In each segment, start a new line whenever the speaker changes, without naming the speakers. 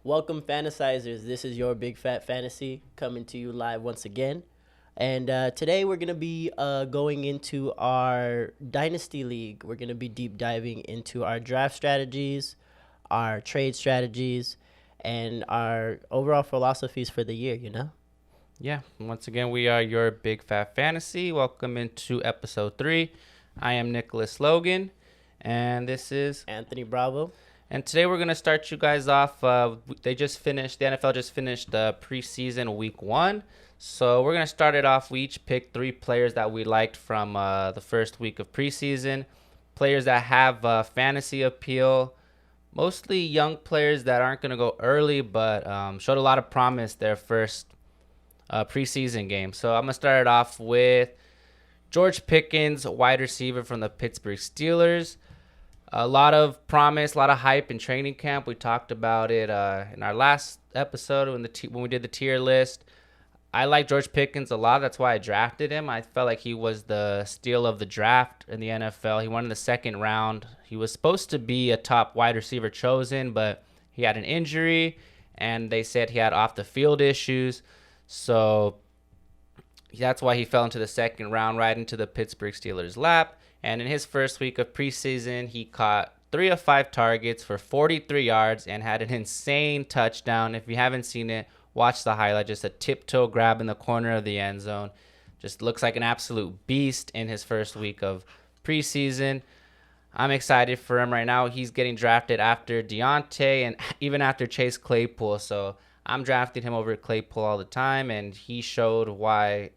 Welcome, fantasizers. This is your Big Fat Fantasy coming to you live once again. And today we're going to be going into our Dynasty League. We're going to be deep diving into our draft strategies, our trade strategies, and our overall philosophies for the year.
Yeah, once again, we are your Big Fat Fantasy. Welcome into episode 3. I am Nicholas Logan, and this is
Anthony Bravo.
And today we're going to start you guys off. The NFL just finished preseason week 1. So we're going to start it off. We each picked 3 players that we liked from the first week of preseason. Players that have fantasy appeal. Mostly young players that aren't going to go early, but showed a lot of promise their first preseason game. So I'm going to start it off with George Pickens, wide receiver from the Pittsburgh Steelers. A lot of promise, a lot of hype in training camp. We talked about it in our last episode when we did the tier list. I like George Pickens a lot. That's why I drafted him. I felt like he was the steal of the draft in the NFL. He won in the second round. He was supposed to be a top wide receiver chosen, but he had an injury, and they said he had off-the-field issues. So that's why he fell into the second round, right into the Pittsburgh Steelers' lap. And in his first week of preseason, he caught 3 of 5 targets for 43 yards and had an insane touchdown. If you haven't seen it, watch the highlight. Just a tiptoe grab in the corner of the end zone. Just looks like an absolute beast in his first week of preseason. I'm excited for him right now. He's getting drafted after Deontay and even after Chase Claypool. So I'm drafting him over Claypool all the time, and he showed why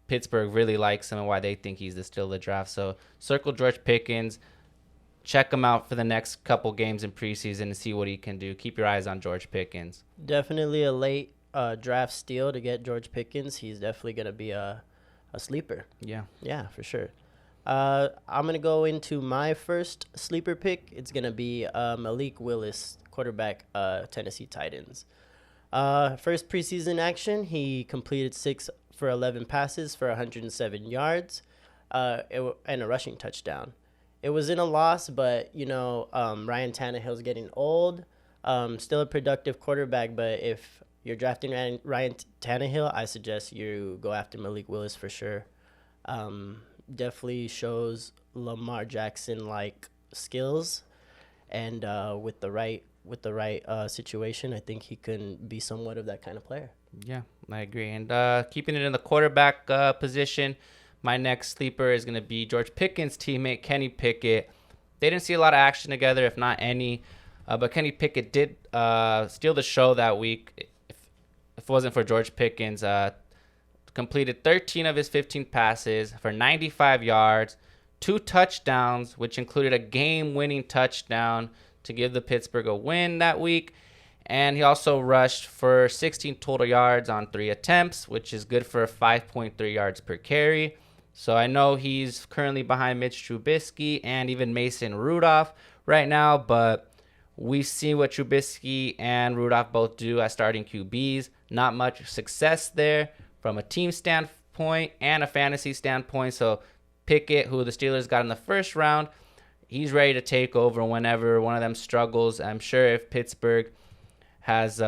Pittsburgh really likes him and why they think he's the steal of the draft. So circle George Pickens. Check him out for the next couple games in preseason and see what he can do. Keep your eyes on George Pickens.
Definitely a late draft steal to get George Pickens. He's definitely going to be a sleeper. Yeah, for sure. I'm going to go into my first sleeper pick. It's going to be Malik Willis, quarterback, Tennessee Titans. First preseason action, he completed 6 for 11 passes for 107 yards and a rushing touchdown. It was in a loss, but, Ryan Tannehill's getting old. Still a productive quarterback, but if you're drafting Ryan Tannehill, I suggest you go after Malik Willis for sure. Definitely shows Lamar Jackson-like skills, and with the right situation, I think he can be somewhat of that kind of player.
Yeah, I agree. And keeping it in the quarterback position, my next sleeper is going to be George Pickens' teammate, Kenny Pickett. They didn't see a lot of action together, if not any, but Kenny Pickett did steal the show that week. If it wasn't for George Pickens, completed 13 of his 15 passes for 95 yards, 2 touchdowns, which included a game-winning touchdown to give the Pittsburgh a win that week. And he also rushed for 16 total yards on 3 attempts, which is good for 5.3 yards per carry. So I know he's currently behind Mitch Trubisky and even Mason Rudolph right now, but we see what Trubisky and Rudolph both do as starting QBs. Not much success there from a team standpoint and a fantasy standpoint. So Pickett, who the Steelers got in the first round, he's ready to take over whenever one of them struggles. I'm sure if Pittsburgh has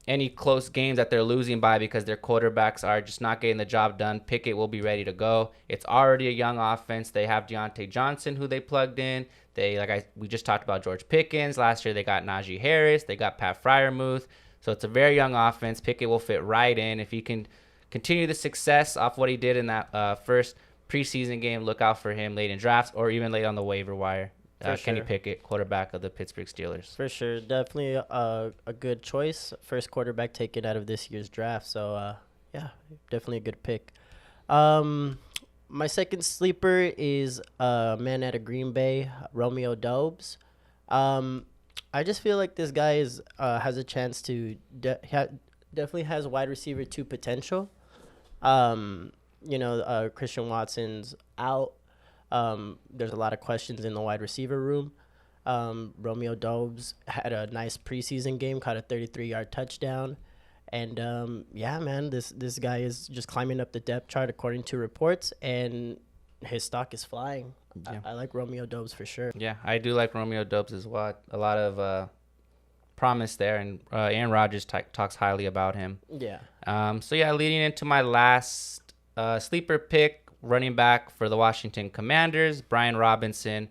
any close games that they're losing by because their quarterbacks are just not getting the job done, Pickett will be ready to go. It's already a young offense. They have Deontay Johnson, who they plugged in. We just talked about George Pickens. Last year they got Najee Harris. They got Pat Freiermuth. So it's a very young offense. Pickett will fit right in. If he can continue the success off what he did in that first preseason game, look out for him late in drafts or even late on the waiver wire. Kenny Pickett, quarterback of the Pittsburgh Steelers.
For sure. Definitely a good choice. First quarterback taken out of this year's draft. So, yeah, definitely a good pick. My second sleeper is a man out of Green Bay, Romeo Doubs. I just feel like this guy has a chance to definitely has wide receiver 2 potential. Christian Watson's out. There's a lot of questions in the wide receiver room. Romeo Doubs had a nice preseason game, caught a 33-yard touchdown. And, this guy is just climbing up the depth chart according to reports, and his stock is flying. Yeah. I like Romeo Doubs for sure.
Yeah, I do like Romeo Doubs as well. A lot of promise there, and Aaron Rodgers talks highly about him.
Yeah.
Leading into my last sleeper pick, running back for the Washington Commanders, Brian Robinson.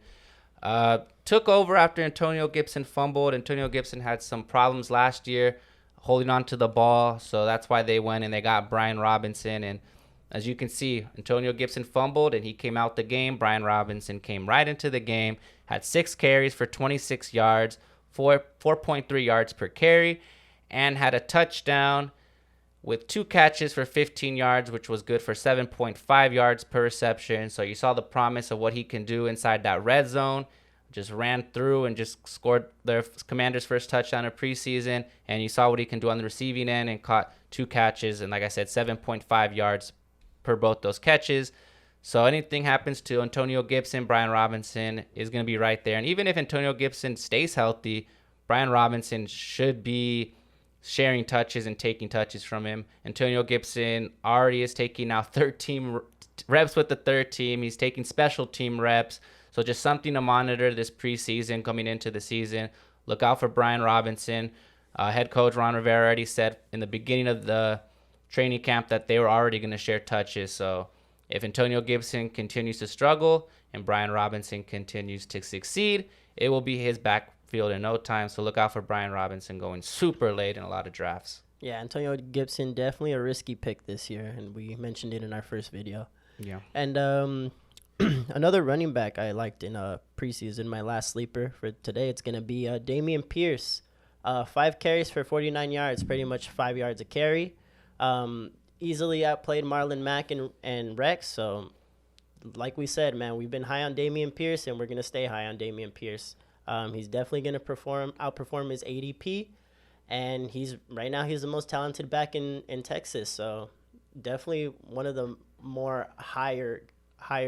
Took over after Antonio Gibson fumbled. Antonio Gibson had some problems last year holding on to the ball, so that's why they went and they got Brian Robinson. And as you can see, Antonio Gibson fumbled and he came out the game. Brian Robinson came right into the game, had 6 carries for 26 yards, 4.3 yards per carry, and had a touchdown with 2 catches for 15 yards, which was good for 7.5 yards per reception. So you saw the promise of what he can do inside that red zone. Just ran through and just scored their Commanders' first touchdown of preseason. And you saw what he can do on the receiving end and caught 2 catches. And like I said, 7.5 yards per both those catches. So anything happens to Antonio Gibson, Brian Robinson is going to be right there. And even if Antonio Gibson stays healthy, Brian Robinson should be sharing touches and taking touches from him. Antonio Gibson already is taking now 13 reps with the third team. He's taking special team reps. So just something to monitor this preseason coming into the season. Look out for Brian Robinson. Head coach Ron Rivera already said in the beginning of the training camp that they were already going to share touches. So if Antonio Gibson continues to struggle and Brian Robinson continues to succeed, it will be his backfield in no time. So look out for Brian Robinson going super late in a lot of drafts.
Yeah, Antonio Gibson, definitely a risky pick this year, and we mentioned it in our first video.
Yeah.
And another running back I liked in preseason, my last sleeper for today, it's going to be Dameon Pierce. 5 carries for 49 yards, pretty much 5 yards a carry. Easily outplayed Marlon Mack and Rex. So, like we said, man, we've been high on Dameon Pierce, and we're going to stay high on Dameon Pierce. He's definitely going to outperform his ADP. And right now he's the most talented back in Texas. So, definitely one of the more higher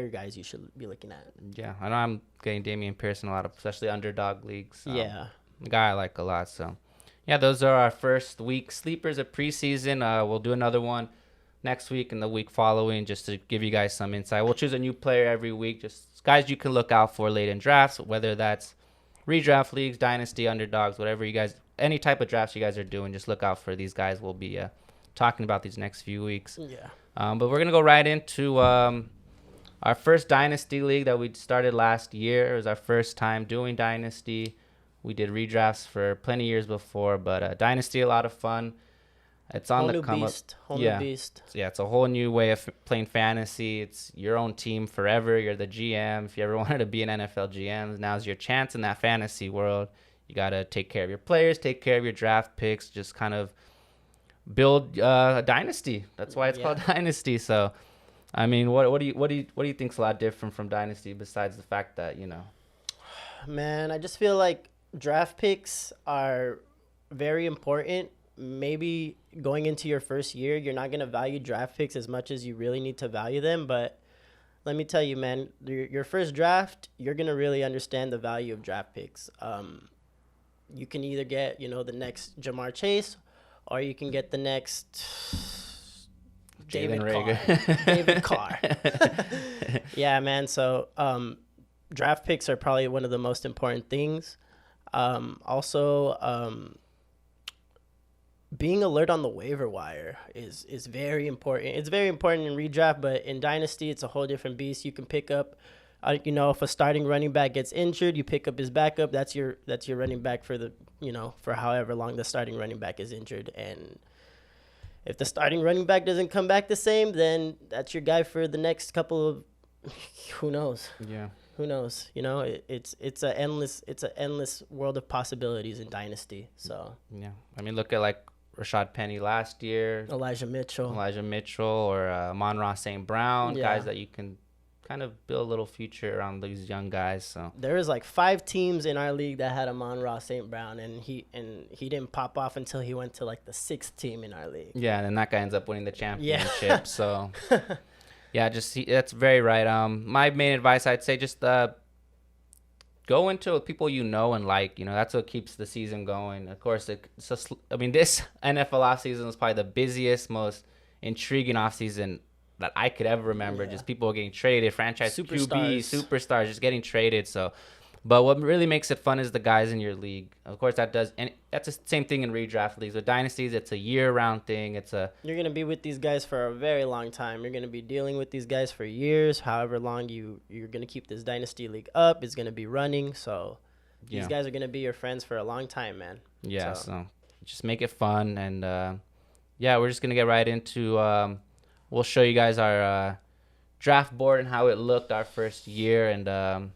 guys you should be looking at.
Yeah, I know I'm getting Dameon Pierce in a lot of, especially underdog leagues.
Yeah.
A guy I like a lot. So, yeah, those are our first week sleepers of preseason. We'll do another one next week and the week following just to give you guys some insight. We'll choose a new player every week, just guys you can look out for late in drafts, whether that's redraft leagues, dynasty, underdogs, whatever you guys, any type of drafts you guys are doing, just look out for these guys. We'll be talking about these next few weeks.
Yeah.
But we're going to go right into our first Dynasty League that we started last year. It was our first time doing Dynasty. We did redrafts for plenty of years before, but Dynasty, a lot of fun. It's on the come up.
Whole new beast.
Yeah, it's a whole new way of playing fantasy. It's your own team forever. You're the GM. If you ever wanted to be an NFL GM, now's your chance in that fantasy world. You got to take care of your players, take care of your draft picks, just kind of build a dynasty. That's why it's called Dynasty. So, I mean, what do you think's a lot different from Dynasty besides the fact that, you know?
Man, I just feel like draft picks are very important. Maybe going into your first year, you're not going to value draft picks as much as you really need to value them. But let me tell you, man, your first draft, you're going to really understand the value of draft picks. You can either get, the next Jamar Chase, or you can get the next David Carr. Yeah, man. So draft picks are probably one of the most important things. Also, being alert on the waiver wire is very important. It's very important in redraft, but in Dynasty, it's a whole different beast. You can pick up, if a starting running back gets injured, you pick up his backup. That's your running back for for however long the starting running back is injured. And if the starting running back doesn't come back the same, then that's your guy for the next couple of, who knows?
Yeah.
Who knows? It's an endless world of possibilities in Dynasty. So
yeah, I mean, look at like Rashad Penny last year,
Elijah Mitchell,
or Amon-Ra St. Brown, guys that you can kind of build a little future around these young guys. So
there was like 5 teams in our league that had Amon-Ra St. Brown, and he didn't pop off until he went to like the 6th team in our league.
Yeah, and then that guy ends up winning the championship. Yeah. So. Yeah, that's very right. My main advice, I'd say, just go into it with people you know and like. That's what keeps the season going. Of course, this NFL offseason is probably the busiest, most intriguing offseason that I could ever remember. Yeah. Just people getting traded, franchise QB, superstars just getting traded. So, But what really makes it fun is the guys in your league. Of course, and that's the same thing in redraft leagues. With dynasties, it's a year-round thing.
You're gonna be with these guys for a very long time. You're gonna be dealing with these guys for years. However long you're gonna keep this dynasty league up, it's gonna be running. So these guys are gonna be your friends for a long time, man.
Yeah. So just make it fun, and we're just gonna get right into. We'll show you guys our draft board and how it looked our first year, and.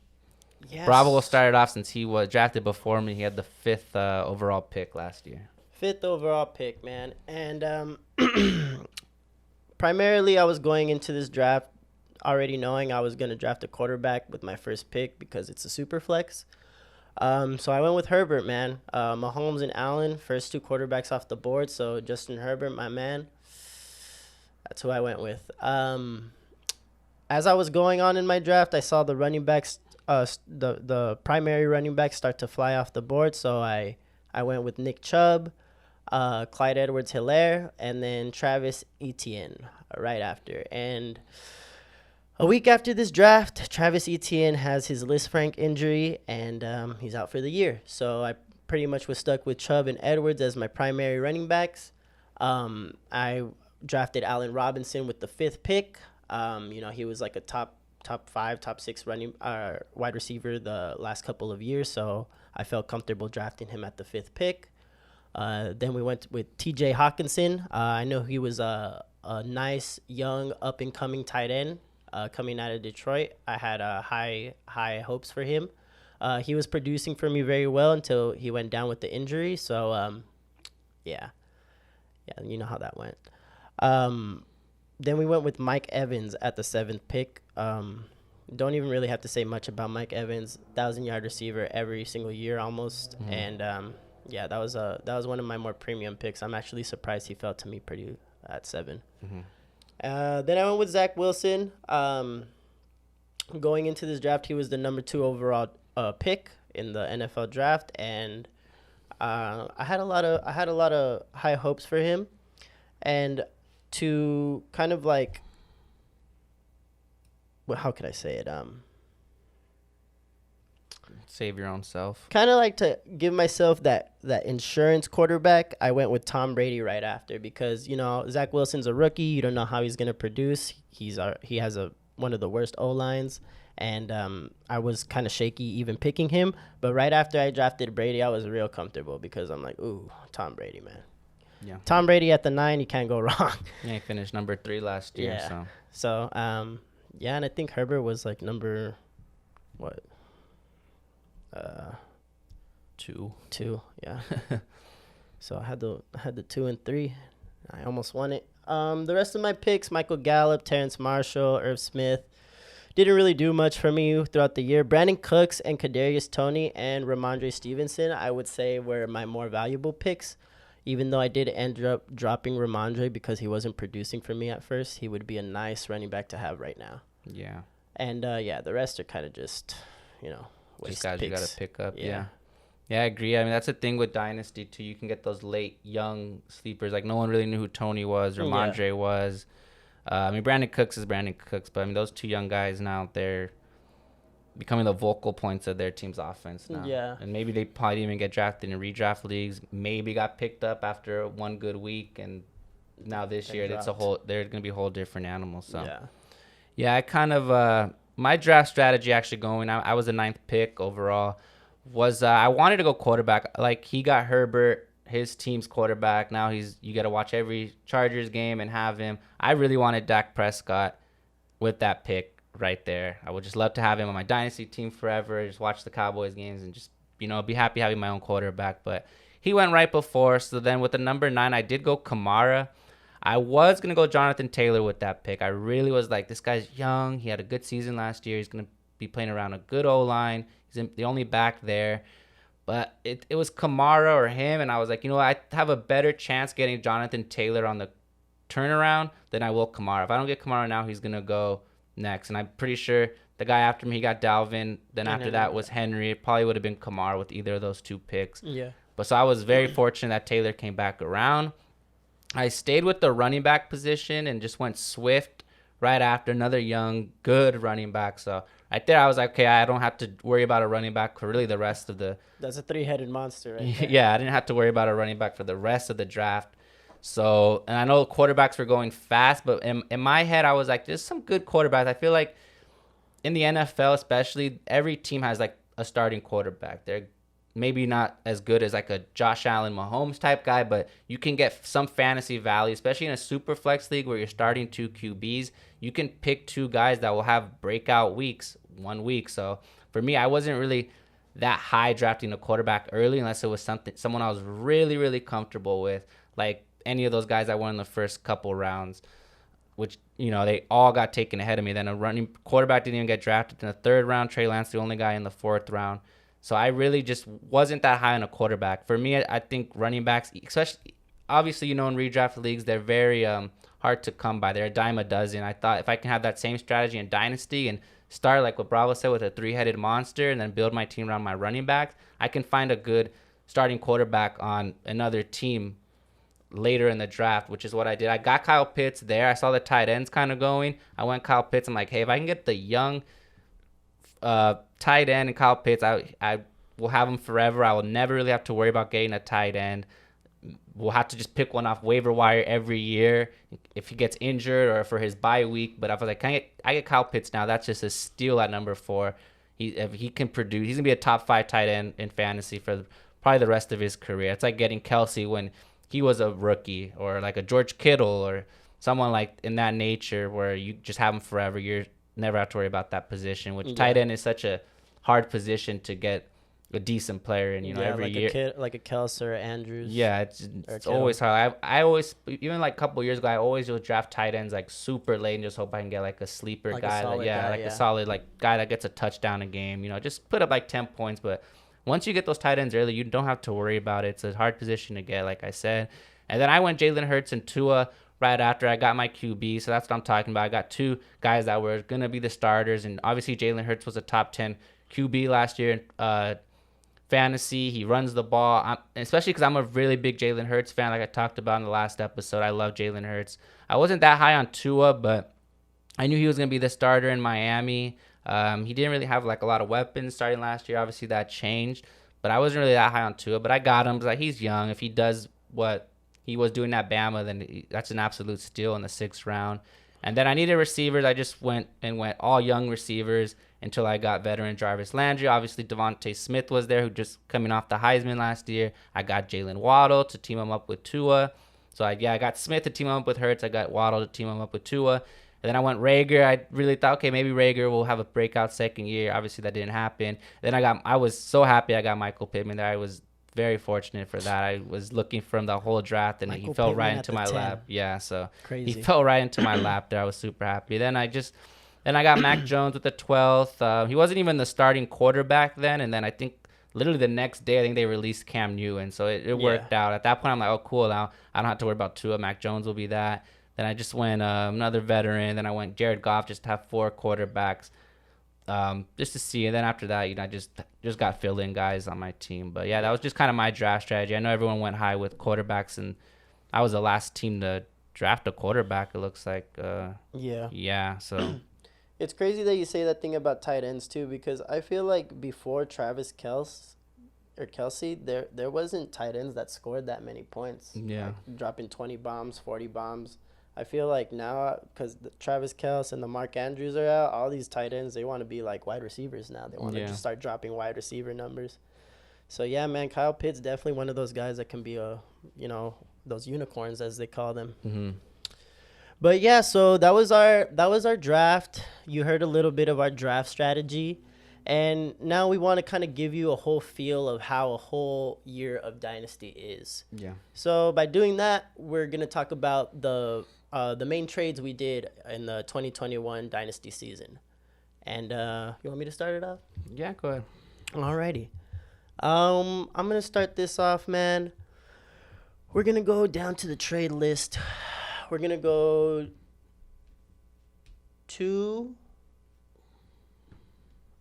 Yes. Bravo will start it off since he was drafted before me. He had the 5th overall pick last year.
5th overall pick, man. And primarily I was going into this draft already knowing I was going to draft a quarterback with my first pick because it's a super flex. So I went with Herbert, man. Mahomes and Allen, first 2 quarterbacks off the board. So Justin Herbert, my man. That's who I went with. As I was going on in my draft, I saw the running backs the primary running backs start to fly off the board, so I went with Nick Chubb, Clyde Edwards-Helaire, and then Travis Etienne right after. And a week after this draft, Travis Etienne has his Lisfranc injury, and he's out for the year. So I pretty much was stuck with Chubb and Edwards as my primary running backs. I drafted Allen Robinson with the 5th pick. He was like a top 5, top 6 wide receiver the last couple of years, so I felt comfortable drafting him at the 5th pick. Then we went with T.J. Hawkinson. I know he was a nice, young, up-and-coming tight end coming out of Detroit. I had high hopes for him. He was producing for me very well until he went down with the injury, so you know how that went. Then we went with Mike Evans at the 7th pick. Don't even really have to say much about Mike Evans. 1,000-yard receiver every single year almost. Mm-hmm. And that was one of my more premium picks. I'm actually surprised he fell to me pretty at 7. Mm-hmm. Then I went with Zach Wilson. Going into this draft, he was the number 2 overall pick in the NFL draft, and I had a lot of high hopes for him. And to kind of like, how could I say it?
Save your own self.
Kind of like to give myself that insurance quarterback. I went with Tom Brady right after because, Zach Wilson's a rookie. You don't know how he's going to produce. He has one of the worst O-lines. And I was kind of shaky even picking him. But right after I drafted Brady, I was real comfortable because I'm like, ooh, Tom Brady, man. Yeah. Tom Brady at the 9, you can't go wrong.
Yeah, he finished number 3 last year.
Yeah. So, and I think Herbert was like number,
2.
2, yeah. So I had the 2 and 3. I almost won it. The rest of my picks: Michael Gallup, Terrence Marshall, Irv Smith, didn't really do much for me throughout the year. Brandon Cooks and Kadarius Toney and Ramondre Stevenson, I would say, were my more valuable picks. Even though I did end up dropping Ramondre because he wasn't producing for me at first, he would be a nice running back to have right now.
Yeah.
And, the rest are kind of just, waste
just guys
picks.
You got to pick up. Yeah. Yeah, I agree. I mean, that's the thing with Dynasty, too. You can get those late, young sleepers. Like, no one really knew who Toney was, Ramondre was. Brandon Cooks is Brandon Cooks. But, those 2 young guys now, they're becoming the vocal points of their team's offense now.
Yeah.
And maybe they probably didn't even get drafted in redraft leagues. Maybe got picked up after one good week, and now this year they're gonna be a whole different animal. So I kind of my draft strategy actually going. I was the 9th pick overall. Was I wanted to go quarterback. Like, he got Herbert, his team's quarterback. Now you got to watch every Chargers game and have him. I really wanted Dak Prescott with that pick right there. I would just love to have him on my dynasty team forever. Just watch the Cowboys games and just, be happy having my own quarterback. But he went right before. So then with the number 9, I did go Kamara. I was going to go Jonathan Taylor with that pick. I really was like, this guy's young. He had a good season last year. He's going to be playing around a good O-line. He's the only back there. But it was Kamara or him. And I was like, I have a better chance getting Jonathan Taylor on the turnaround than I will Kamara. If I don't get Kamara now, he's going to go next. And I'm pretty sure the guy after me, he got Dalvin. Then after that was Henry. It probably would have been Kamara with either of those 2 picks.
Yeah.
But so I was very fortunate that Taylor came back around. I stayed with the running back position and just went Swift right after, another young, good running back. So right there, I was like, okay, I don't have to worry about a running back for really the rest of the.
That's a three-headed monster, right there.
Yeah, I didn't have to worry about a running back for the rest of the draft. So, and I know quarterbacks were going fast, but in my head, I was like, there's some good quarterbacks. I feel like in the NFL, especially, every team has like a starting quarterback. They're maybe not as good as like a Josh Allen, Mahomes type guy, but you can get some fantasy value, especially in a super flex league where you're starting 2 QBs. You can pick 2 guys that will have breakout weeks 1 week. So for me, I wasn't really that high drafting a quarterback early unless it was someone I was really, really comfortable with, like any of those guys I won in the first couple rounds, which, they all got taken ahead of me. Then a running quarterback didn't even get drafted in the 3rd round. Trey Lance, the only guy in the 4th round. So I really just wasn't that high on a quarterback. For me, I think running backs, especially, obviously, in redraft leagues, they're very hard to come by. They're a dime a dozen. I thought if I can have that same strategy in Dynasty and start, like what Bravo said, with a 3-headed monster and then build my team around my running backs, I can find a good starting quarterback on another team later in the draft, which is what I did. I got Kyle Pitts there. I saw the tight ends kind of going. I went Kyle Pitts. I'm like, hey, if I can get the young tight end and Kyle Pitts, I will have him forever. I will never really have to worry about getting a tight end. We'll have to just pick one off waiver wire every year if he gets injured or for his bye week. But I was like, I get Kyle Pitts now. That's just a steal at number 4. If he can produce, he's gonna be a top 5 tight end in fantasy for probably the rest of his career. It's like getting Kelsey when he was a rookie, or like a George Kittle or someone like in that nature where you just have him forever. You're never have to worry about that position, which tight end is such a hard position to get a decent player in, every
like
year.
Like a Kelsey or Andrews.
Yeah, it's always hard. I always, even like a couple years ago, I always just draft tight ends like super late and just hope I can get like a sleeper guy. A solid like guy that gets a touchdown a game, just put up like 10 points. But once you get those tight ends early, you don't have to worry about it. It's a hard position to get, like I said. And then I went Jalen Hurts and Tua right after I got my QB. So that's what I'm talking about. I got 2 guys that were going to be the starters. And obviously Jalen Hurts was a top 10 QB last year in fantasy. He runs the ball, especially because I'm a really big Jalen Hurts fan, like I talked about in the last episode. I love Jalen Hurts. I wasn't that high on Tua, but I knew he was going to be the starter in Miami. He didn't really have like a lot of weapons starting last year. Obviously that changed, but I wasn't really that high on Tua. But I got him. Like, he's young. If he does what he was doing at Bama, then that's an absolute steal in the 6th round. And then I needed receivers. I just went all young receivers until I got veteran Jarvis Landry. Obviously Devontae Smith was there, who just coming off the Heisman last year. I got Jalen Waddle to team him up with Tua. So I got Smith to team him up with Hurts. I got Waddle to team him up with Tua. And then I went Rager. I really thought, okay, maybe Rager will have a breakout second year. Obviously, that didn't happen. Then I was so happy I got Michael Pittman there. I was very fortunate for that. I was looking from the whole draft, and he fell right into my lap. Yeah, so crazy. He fell right into my lap there. I was super happy. Then I got Mac Jones with the 12th. He wasn't even the starting quarterback then. And then I think literally the next day, I think they released Cam Newton. So it worked out. At that point, I'm like, oh, cool. Now I don't have to worry about Tua. Mac Jones will be that. Then I just went another veteran. Then I went Jared Goff, just to have 4 quarterbacks, just to see. And then after that, I just got fill-in guys on my team. But yeah, that was just kind of my draft strategy. I know everyone went high with quarterbacks, and I was the last team to draft a quarterback. It looks like. Yeah. So.
It's crazy that you say that thing about tight ends too, because I feel like before Travis Kelsey, there wasn't tight ends that scored that many points.
Yeah.
Like dropping 20 bombs, 40 bombs. I feel like now, because Travis Kelce and the Mark Andrews are out, all these tight ends, they want to be like wide receivers now. They want to just start dropping wide receiver numbers. So, yeah, man, Kyle Pitts definitely one of those guys that can be, those unicorns, as they call them.
Mm-hmm.
But, yeah, so that was our draft. You heard a little bit of our draft strategy. And now we want to kind of give you a whole feel of how a whole year of Dynasty is.
Yeah.
So by doing that, we're going to talk about the main trades we did in the 2021 Dynasty season. And you want me to start it off?
Yeah, go ahead.
Alrighty. I'm going to start this off, man. We're going to go down to the trade list. We're going to go to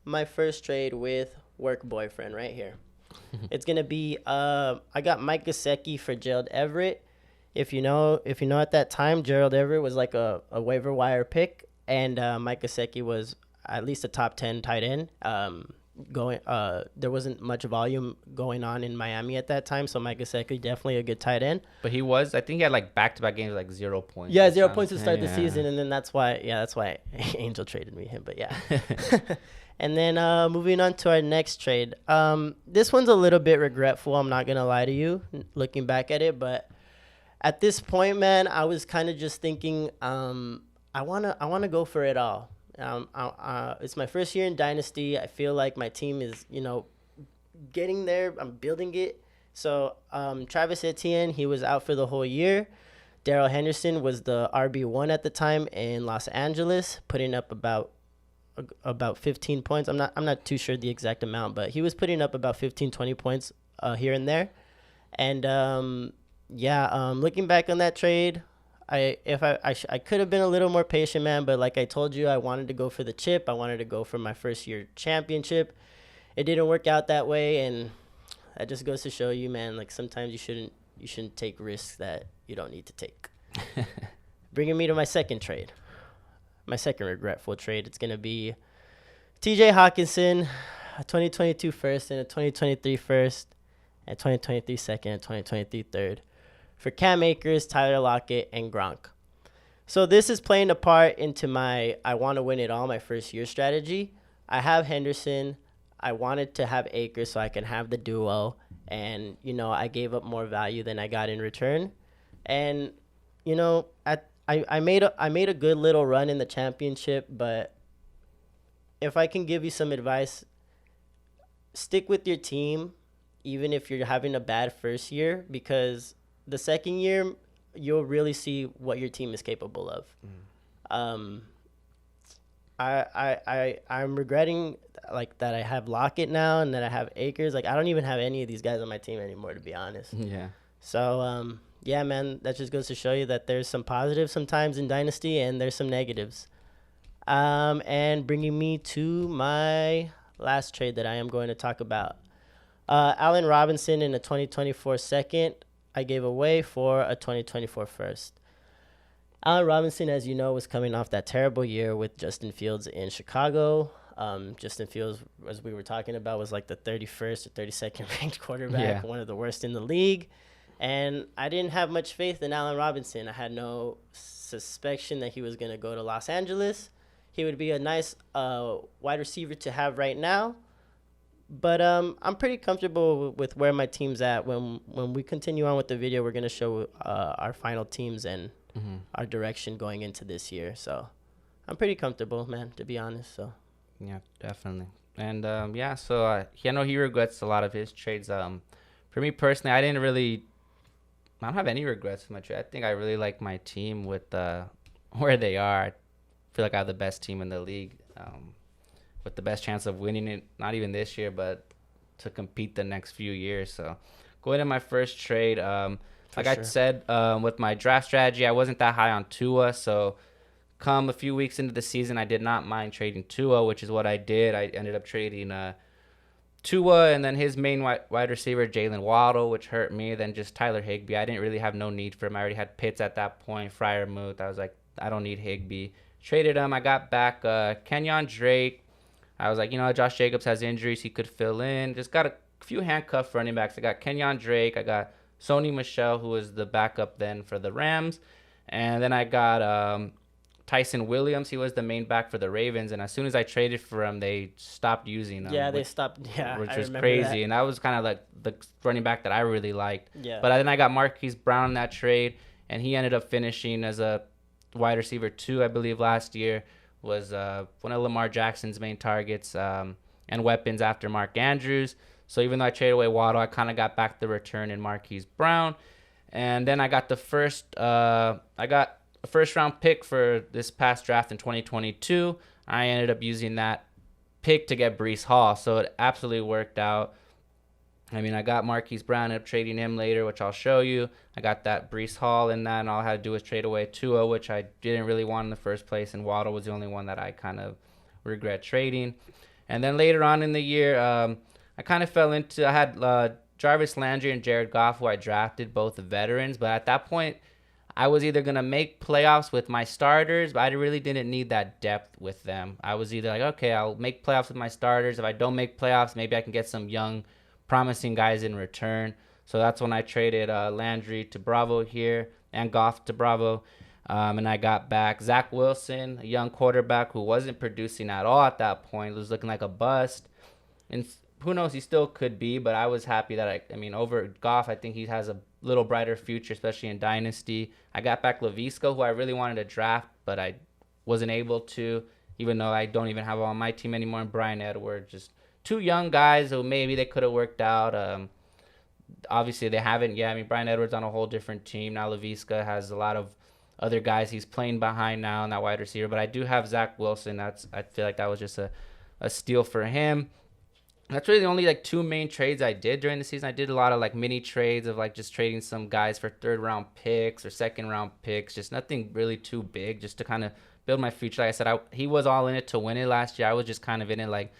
my first trade with work boyfriend right here. It's going to be, I got Mike Gesicki for Gerald Everett. If you know at that time, Gerald Everett was like a waiver wire pick, and Mike Gesicki was at least a top 10 tight end. There wasn't much volume going on in Miami at that time, so Mike Gesicki definitely a good tight end.
But I think he had like back-to-back games like 0 points.
Yeah, 0 points to start the season, and then that's why Angel traded him. But yeah. And then moving on to our next trade. This one's a little bit regretful, I'm not gonna lie to you, looking back at it, but at this point, man, I was kind of just thinking, I wanna go for it all. It's my first year in Dynasty. I feel like my team is, getting there. I'm building it. So Travis Etienne, he was out for the whole year. Darrell Henderson was the RB1 at the time in Los Angeles, putting up about 15 points. I'm not too sure the exact amount, but he was putting up about 15, 20 points here and there. And looking back on that trade, I could have been a little more patient, man, but like I told you, I wanted to go for the chip. I wanted to go for my first year championship. It didn't work out that way, and that just goes to show you, man, like sometimes you shouldn't take risks that you don't need to take. Bringing me to my second trade. My second regretful trade, it's going to be TJ Hawkinson, a 2022 first and a 2023 first, and 2023 second and 2023 third. For Cam Akers, Tyler Lockett, and Gronk. So this is playing a part into my I want to win it all, my first year strategy. I have Henderson. I wanted to have Akers so I can have the duo. And, I gave up more value than I got in return. And, I made a good little run in the championship. But if I can give you some advice, stick with your team, even if you're having a bad first year, because the second year, you'll really see what your team is capable of. I'm regretting like that I have Lockett now and that I have Akers. Like I don't even have any of these guys on my team anymore, to be honest.
Yeah.
So man, that just goes to show you that there's some positives sometimes in Dynasty and there's some negatives. And bringing me to my last trade that I am going to talk about, Allen Robinson in a 2024 second. I gave away for a 2024 first. Allen Robinson, as you know, was coming off that terrible year with Justin Fields in Chicago. Justin Fields, as we were talking about, was like the 31st or 32nd ranked quarterback, one of the worst in the league. And I didn't have much faith in Allen Robinson. I had no suspicion that he was going to go to Los Angeles. He would be a nice wide receiver to have right now. But I'm pretty comfortable with where my team's at. When we continue on with the video, we're going to show our final teams and our direction going into this year. So I'm pretty comfortable, man, to be honest. So
yeah, definitely. And so I know he regrets a lot of his trades. For me personally, I don't have any regrets with my trade. I think I really like my team with where they are. I feel like I have the best team in the league. With the best chance of winning it, not even this year, but to compete the next few years. So going to my first trade, I said, with my draft strategy, I wasn't that high on Tua. So come a few weeks into the season, I did not mind trading Tua, which is what I did. I ended up trading Tua and then his main wide receiver, Jalen Waddle, which hurt me. Then just Tyler Higbee. I didn't really have no need for him. I already had Pitts at that point, Freiermuth. I was like, I don't need Higbee. Traded him. I got back Kenyon Drake. I was like, Josh Jacobs has injuries. He could fill in. Just got a few handcuffed running backs. I got Kenyon Drake. I got Sony Michel, who was the backup then for the Rams. And then I got Tyson Williams. He was the main back for the Ravens. And as soon as I traded for him, they stopped using him.
Yeah, they stopped. Yeah,
which was crazy. That. And that was kind of like the running back that I really liked.
Yeah.
But then I got Marquise Brown in that trade. And he ended up finishing as a wide receiver 2, I believe, last year. Was one of Lamar Jackson's main targets and weapons after Mark Andrews. So even though I traded away Waddle, I kind of got back the return in Marquise Brown. And then I got a first-round pick for this past draft in 2022. I ended up using that pick to get Breece Hall. So it absolutely worked out. I mean, I got Marquise Brown, ended up trading him later, which I'll show you. I got that Breece Hall in that, and all I had to do was trade away Tua, which I didn't really want in the first place, and Waddle was the only one that I kind of regret trading. And then later on in the year, I kind of fell into – I had Jarvis Landry and Jared Goff, who I drafted, both veterans. But at that point, I was either going to make playoffs with my starters, but I really didn't need that depth with them. I was either like, okay, I'll make playoffs with my starters. If I don't make playoffs, maybe I can get some young, promising guys in return. So that's when I traded Landry to Bravo here and Goff to Bravo. And I got back Zach Wilson, a young quarterback who wasn't producing at all at that point. It was looking like a bust. And who knows, he still could be, but I was happy that I mean, over Goff, I think he has a little brighter future, especially in Dynasty. I got back Laviska, who I really wanted to draft, but I wasn't able to, even though I don't even have on my team anymore. And Brian Edwards, just two young guys who maybe they could have worked out. Obviously, they haven't yet. I mean, Brian Edwards on a whole different team. Now Laviska has a lot of other guys he's playing behind now in that wide receiver. But I do have Zach Wilson. I feel like that was just a steal for him. That's really the only like two main trades I did during the season. I did a lot of like mini trades of like just trading some guys for 3rd-round picks or 2nd-round picks. Just nothing really too big, just to kind of build my future. Like I said, he was all in it to win it last year. I was just kind of in it like,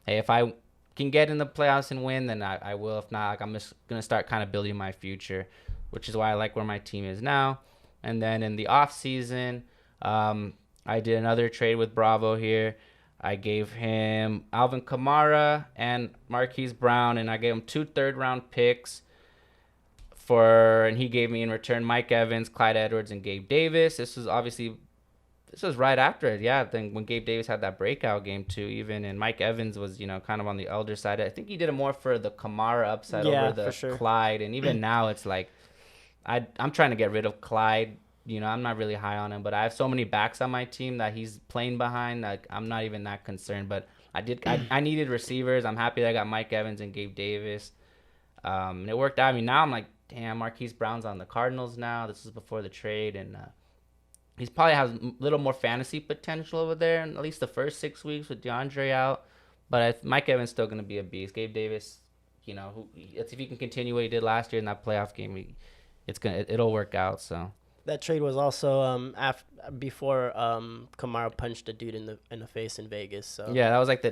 hey, if I can get in the playoffs and win, then I will. If not, like I'm just gonna start kind of building my future, which is why I like where my team is now. And then in the off season, I did another trade with Bravo here. I gave him Alvin Kamara and Marquise Brown, and I gave him 2 3rd-round picks and he gave me in return Mike Evans, Clyde Edwards, and Gabe Davis. This was right after it. Yeah, I think when Gabe Davis had that breakout game too, even, and Mike Evans was, kind of on the elder side. I think he did it more for the Kamara upside over the Clyde, and even now it's like I'm trying to get rid of Clyde. I'm not really high on him, but I have so many backs on my team that he's playing behind. Like, I'm not even that concerned. But I needed receivers. I'm happy that I got Mike Evans and Gabe Davis. And it worked out. I mean, now I'm like, damn, Marquise Brown's on the Cardinals now. This is before the trade, and he's probably has a little more fantasy potential over there in at least the first 6 weeks with DeAndre out. But Mike Evans still gonna be a beast. Gabe Davis, if he can continue what he did last year in that playoff game, it'll work out. So.
That trade was also before Kamara punched a dude in the face in Vegas. So
yeah, that was like the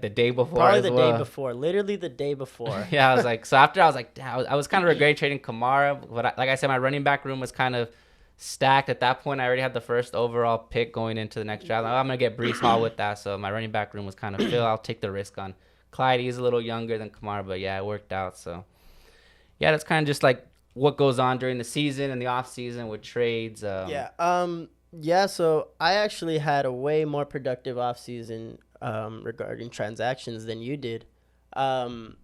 day before.
Probably the day before, literally the day before.
Yeah, I was like, so after I was like, damn, I was kind of regretting trading Kamara, but like I said, my running back room was kind of stacked at that point. I already had the first overall pick going into the next draft. I'm gonna get Breece Hall with that, so my running back room was kind of filled. I'll take the risk on Clyde. He's a little younger than Kamara, but yeah, it worked out. So yeah, that's kind of just like what goes on during the season and the off season with trades.
So I actually had a way more productive off season regarding transactions than you did. I'm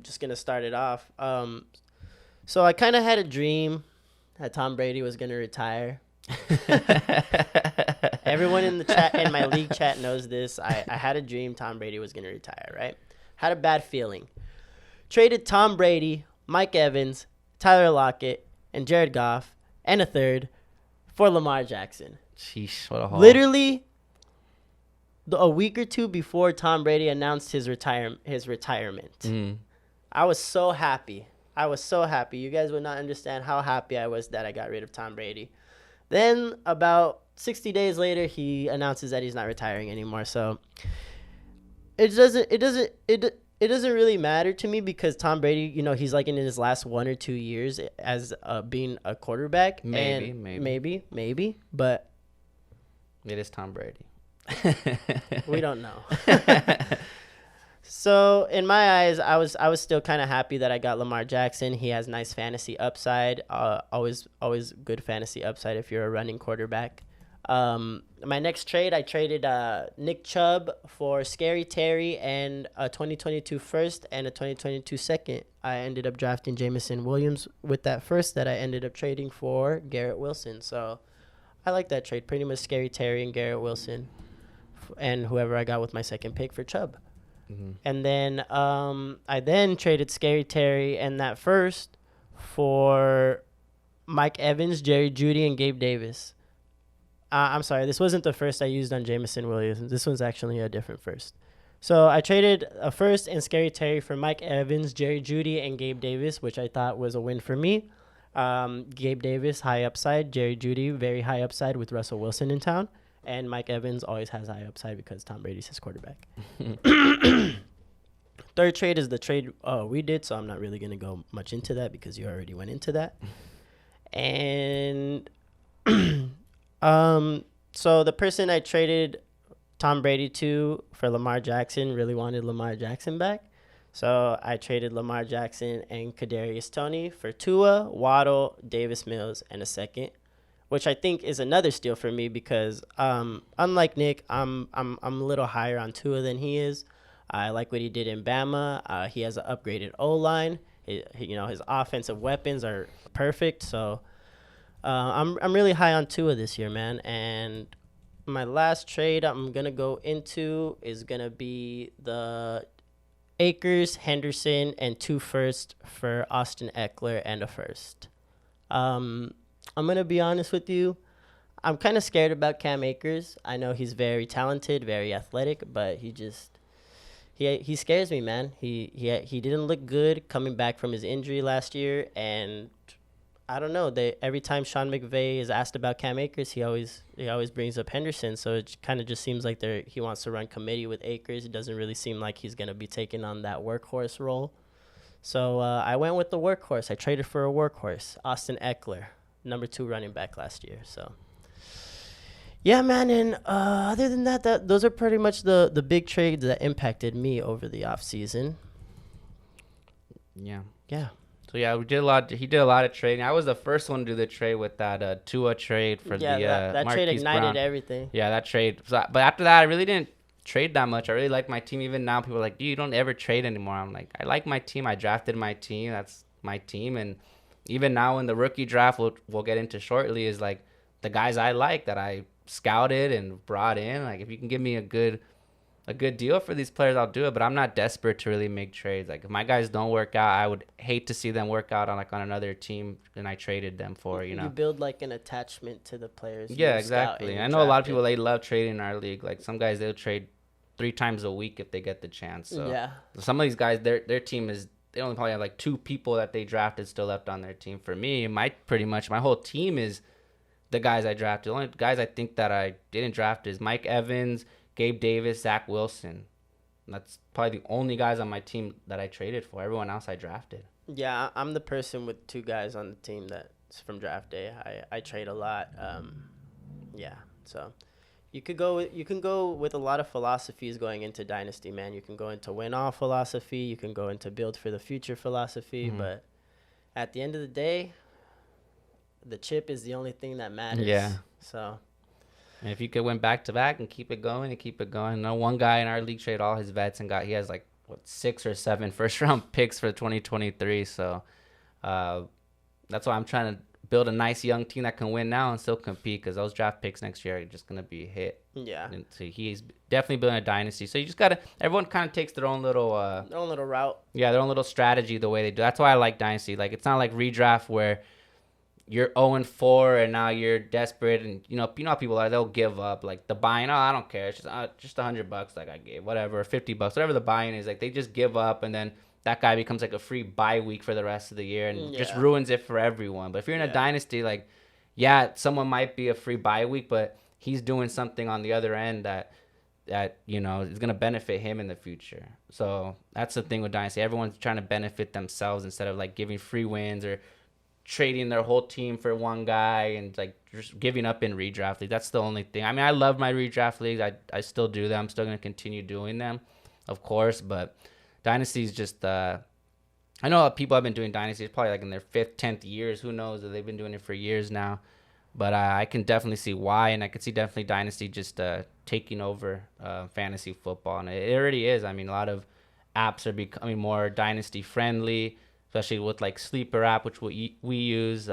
just gonna start it off. So I kind of had a dream that Tom Brady was gonna retire. Everyone in the chat, in my league chat, knows this. I had a dream Tom Brady was gonna retire. Right? Had a bad feeling. Traded Tom Brady, Mike Evans, Tyler Lockett, and Jared Goff, and a 3rd for Lamar Jackson.
Sheesh, what a haul.
Literally, a week or two before Tom Brady announced his retirement.
Mm.
I was so happy. You guys would not understand how happy I was that I got rid of Tom Brady. Then, about 60 days later, he announces that he's not retiring anymore. So it doesn't really matter to me because Tom Brady, he's like in his last 1 or 2 years as being a quarterback. Maybe, but
it is Tom Brady.
We don't know. So in my eyes, I was still kind of happy that I got Lamar Jackson. He has nice fantasy upside. Always good fantasy upside if you're a running quarterback. My next trade, I traded Nick Chubb for Scary Terry and a 2022 first and a 2022 second. I ended up drafting Jameson Williams with that first that I ended up trading for Garrett Wilson. So I like that trade. Pretty much Scary Terry and Garrett Wilson and whoever I got with my second pick for Chubb. Mm-hmm. And then I then traded Scary Terry and that first for Mike Evans, Jerry Jeudy, and Gabe Davis. I'm sorry, this wasn't the first I used on Jameson Williams. This one's actually a different first. So I traded a first and Scary Terry for Mike Evans, Jerry Jeudy, and Gabe Davis, which I thought was a win for me. Gabe Davis, high upside. Jerry Jeudy, very high upside with Russell Wilson in town. And Mike Evans always has high upside because Tom Brady's his quarterback. Third trade is the trade we did, so I'm not really going to go much into that because you already went into that. And so the person I traded Tom Brady to for Lamar Jackson really wanted Lamar Jackson back. So I traded Lamar Jackson and Kadarius Toney for Tua, Waddle, Davis Mills, and a second, which I think is another steal for me because unlike Nick, I'm a little higher on Tua than he is. I like what he did in Bama. He has an upgraded O line. His offensive weapons are perfect. So I'm really high on Tua this year, man. And my last trade I'm gonna go into is gonna be the Akers, Henderson, and 2 firsts for Austin Eckler and a first. I'm gonna be honest with you. I'm kind of scared about Cam Akers. I know he's very talented, very athletic, but he scares me, man. He didn't look good coming back from his injury last year, and I don't know. Every time Sean McVay is asked about Cam Akers, he always brings up Henderson. So it kind of just seems like he wants to run committee with Akers. It doesn't really seem like he's gonna be taking on that workhorse role. So I went with the workhorse. I traded for a workhorse, Austin Eckler, number 2 running back last year. So yeah, man. And other than that, those are pretty much the big trades that impacted me over the off season.
Yeah.
Yeah.
So yeah, we did a lot. He did a lot of trading. I was the first one to do the trade with that Tua trade for
that
Marquise
trade ignited
Brown.
everything.
Yeah, that trade. But after that, I really didn't trade that much. I really like my team. Even now, people are like, "Dude, you don't ever trade anymore." I'm like, I like my team. I drafted my team. That's my team. And even now in the rookie draft, we'll get into shortly, is like the guys I like that I scouted and brought in. Like if you can give me a good deal for these players, I'll do it. But I'm not desperate to really make trades. Like if my guys don't work out, I would hate to see them work out on another team and I traded them for, you know.
You build like an attachment to the players.
Yeah, exactly. I know a lot of people, they love trading in our league. Like some guys, they'll trade 3 times a week if they get the chance. So
yeah.
Some of these guys, their team is, they only probably have like 2 people that they drafted still left on their team. For me, my whole team is the guys I drafted. The only guys I think that I didn't draft is Mike Evans, Gabe Davis, Zach Wilson. That's probably the only guys on my team that I traded for. Everyone else I drafted.
Yeah, I'm the person with 2 guys on the team that's from draft day. I trade a lot. Yeah, so you can go with a lot of philosophies going into Dynasty, man. You can go into win all philosophy. You can go into build for the future philosophy. Mm-hmm. But at the end of the day, the chip is the only thing that matters.
Yeah.
So.
And if you could win back to back and keep it going. No, one guy in our league traded all his vets and he has like 6 or 7 first round picks for 2023. So that's why I'm trying to build a nice young team that can win now and still compete, because those draft picks next year are just gonna be a hit.
Yeah.
And so he's definitely building a dynasty. So you just gotta, everyone kind of takes their own little
route.
Yeah, their own little strategy the way they do. That's why I like dynasty. Like it's not like redraft where you're 0-4 and now you're desperate, and you know how people are, they'll give up. Like the buying, I don't care, it's just $100 like I gave, whatever, $50, whatever the buying is, like they just give up, and then that guy becomes like a free bye week for the rest of the year and just ruins it for everyone. But if you're in a dynasty, like someone might be a free bye week, but he's doing something on the other end that you know is gonna benefit him in the future. So that's the thing with dynasty. Everyone's trying to benefit themselves instead of like giving free wins or trading their whole team for one guy and like just giving up in redraft leagues. That's the only thing. I mean, I love my redraft leagues. I still do them. I'm still going to continue doing them, of course. But dynasty is just, I know people have been doing dynasties probably like in their 5th, 10th years. Who knows? They've been doing it for years now. But I can definitely see why, and I can see definitely dynasty just taking over fantasy football. And it already is. I mean, a lot of apps are becoming more dynasty friendly, especially with like Sleeper app, which we use.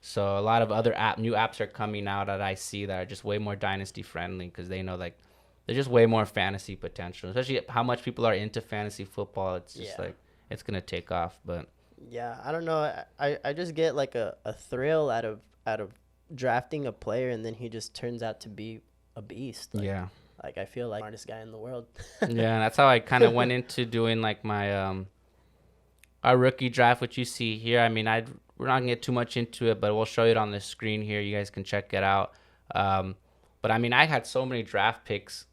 So a lot of other new apps are coming out that I see that are just way more dynasty friendly, because they know like there's just way more fantasy potential, especially how much people are into fantasy football. It's just like it's gonna take off. But
yeah, I don't know. I just get like a thrill out of drafting a player and then he just turns out to be a beast. Like I feel like the smartest guy in the world.
Yeah, that's how I kind of went into doing like my our rookie draft, which you see here. I mean, we're not gonna get too much into it, but we'll show it on the screen here. You guys can check it out. But I mean, I had so many draft picks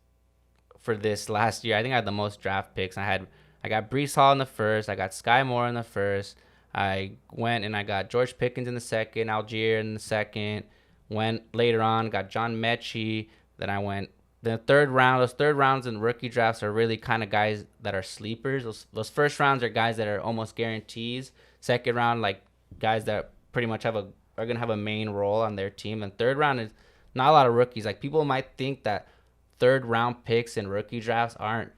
for this last year. I think I had the most draft picks. I got Breece Hall in the first. I got Sky Moore in the first. I went and I got George Pickens in the second, Algier in the second. Went later on, got John Mechie. Then I went the third round. Those third rounds in rookie drafts are really kind of guys that are sleepers. Those first rounds are guys that are almost guarantees. Second round, like guys that pretty much are gonna have a main role on their team. And third round is not a lot of rookies. Like people might think that third round picks in rookie drafts aren't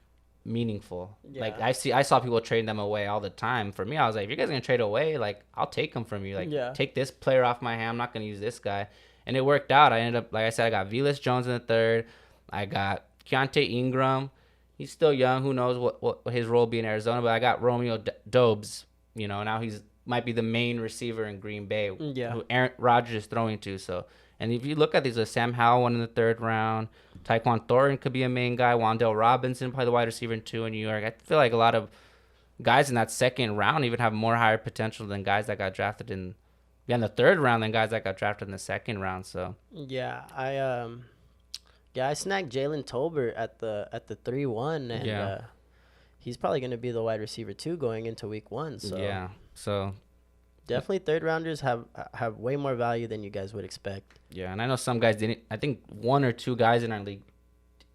meaningful. Yeah. Like I saw people trading them away all the time. For me, I was like, if you guys are gonna trade away, like I'll take them from you. Like take this player off my hand. I'm not gonna use this guy. And it worked out. I ended up, like I said, I got Velus Jones in the third. I got Keontae Ingram. He's still young. Who knows what his role will be in Arizona? But I got Romeo Doubs. You know, now he's might be the main receiver in Green Bay. Yeah. Who Aaron Rodgers is throwing to. So, and if you look at these, Sam Howell won in the third round. Tyquan Thornton could be a main guy. Wan'Dale Robinson, probably the wide receiver in 2 in New York. I feel like a lot of guys in that second round even have more higher potential than guys that got drafted in the third round than guys that got drafted in the second round. So
I snagged Jalen Tolbert at the 3-1, and he's probably going to be the wide receiver 2 going into week 1. So definitely third rounders have way more value than you guys would expect.
Yeah, and I know some guys didn't. I think 1 or 2 guys in our league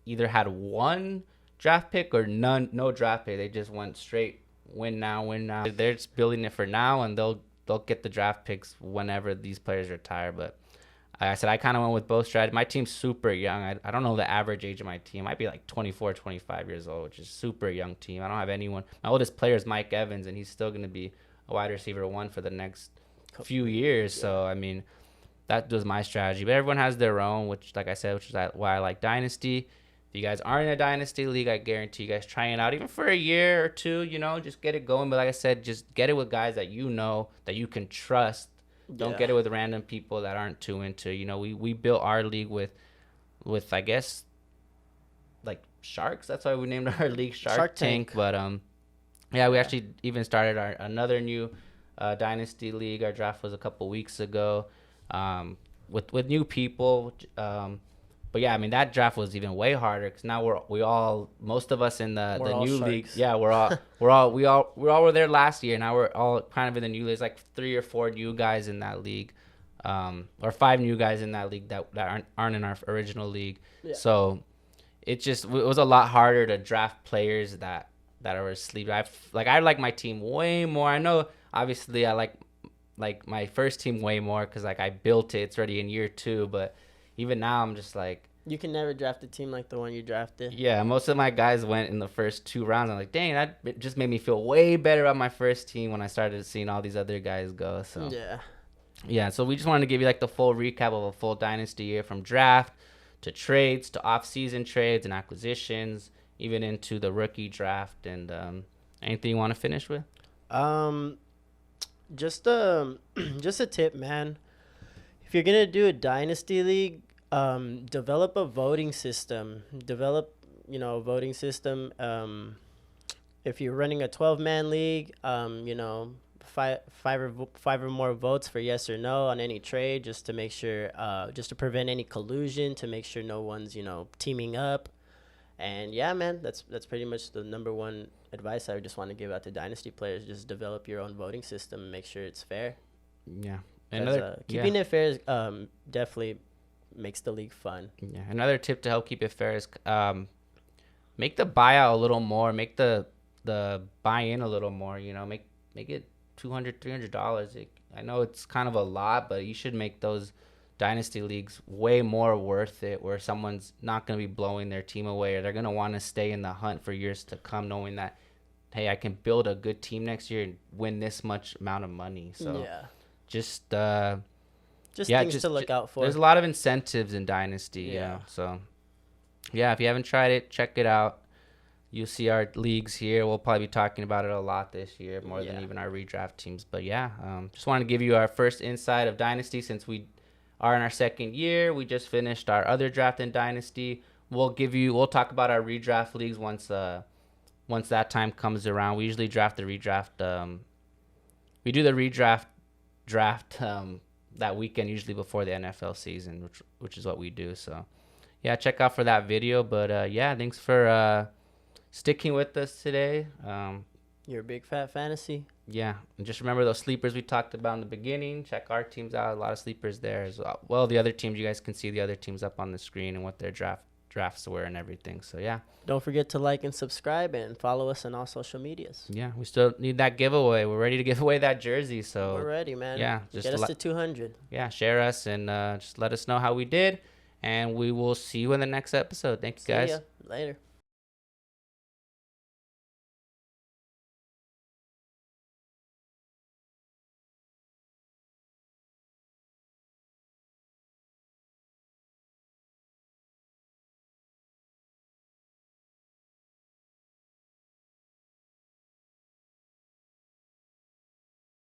either had 1 draft pick or no draft pick. They just went straight win now. They're just building it for now, and they'll get the draft picks whenever these players retire. But like I said, I kind of went with both strategies. My team's super young. I don't know the average age of my team. It might be like 24, 25 years old, which is super young team. I don't have anyone. My oldest player is Mike Evans, and he's still going to be a wide receiver 1 for the next few years. Yeah. So, I mean, that was my strategy. But everyone has their own, which, like I said, which is why I like Dynasty. If you guys aren't in a Dynasty league, I guarantee you guys trying it out, even for a year or 2, just get it going. But like I said, just get it with guys that you know, that you can trust. Don't get it with random people that aren't too into. We built our league with I guess, like sharks. That's why we named our league Shark Tank. But we actually even started another new Dynasty league. Our draft was a couple weeks ago, with new people. But yeah, I mean that draft was even way harder because now most of us in the new league. Yeah, we all were there last year. Now we're all kind of in the new league. There's like 3 or 4 new guys in that league, or 5 new guys in that league that aren't in our original league. Yeah. So it was a lot harder to draft players that are asleep. I like my team way more. I know obviously I like my first team way more because like I built it. It's already in year 2, but even now, I'm just like...
You can never draft a team like the one you drafted.
Yeah, most of my guys went in the first 2 rounds. I'm like, dang, that just made me feel way better about my first team when I started seeing all these other guys go. So yeah, so we just wanted to give you like the full recap of a full Dynasty year, from draft to trades to off-season trades and acquisitions, even into the rookie draft. And anything you want to finish with?
Just a tip, man. If you're gonna do a Dynasty league, develop a voting system. Voting system. If you're running a 12-man league, five or more votes for yes or no on any trade, just to make sure, just to prevent any collusion, to make sure no one's teaming up. And yeah, man, that's pretty much the number one advice I just want to give out to Dynasty players. Just develop your own voting system and make sure it's fair.
Yeah.
Keeping it fair is, definitely makes the league fun.
Yeah. Another tip to help keep it fair is make the buyout a little more. Make the buy-in a little more. Make it $200, $300. I know it's kind of a lot, but you should make those Dynasty leagues way more worth it, where someone's not going to be blowing their team away, or they're going to want to stay in the hunt for years to come, knowing that, hey, I can build a good team next year and win this much amount of money. So
yeah.
Just
things to look out for.
There's a lot of incentives in Dynasty. Yeah. So, yeah, if you haven't tried it, check it out. You'll see our leagues here. We'll probably be talking about it a lot this year, more than even our redraft teams. But, yeah, just wanted to give you our first insight of Dynasty since we are in our second year. We just finished our other draft in Dynasty. We'll talk about our redraft leagues once that time comes around. We usually draft the redraft. We do the redraft draft that weekend, usually before the NFL season, which is what we do. So yeah, check out for that video. But thanks for sticking with us today.
You're a big fat fantasy.
Yeah, and just remember those sleepers we talked about in the beginning. Check our teams out. A lot of sleepers there as well. Well, the other teams, you guys can see the other teams up on the screen and what their drafts were and everything. So, yeah.
Don't forget to like and subscribe and follow us on all social medias.
Yeah, we still need that giveaway. We're ready to give away that jersey. So
we're ready, man.
Yeah,
just get us to 200.
Yeah, share us and just let us know how we did. And we will see you in the next episode. Thank you, guys.
See ya. Later.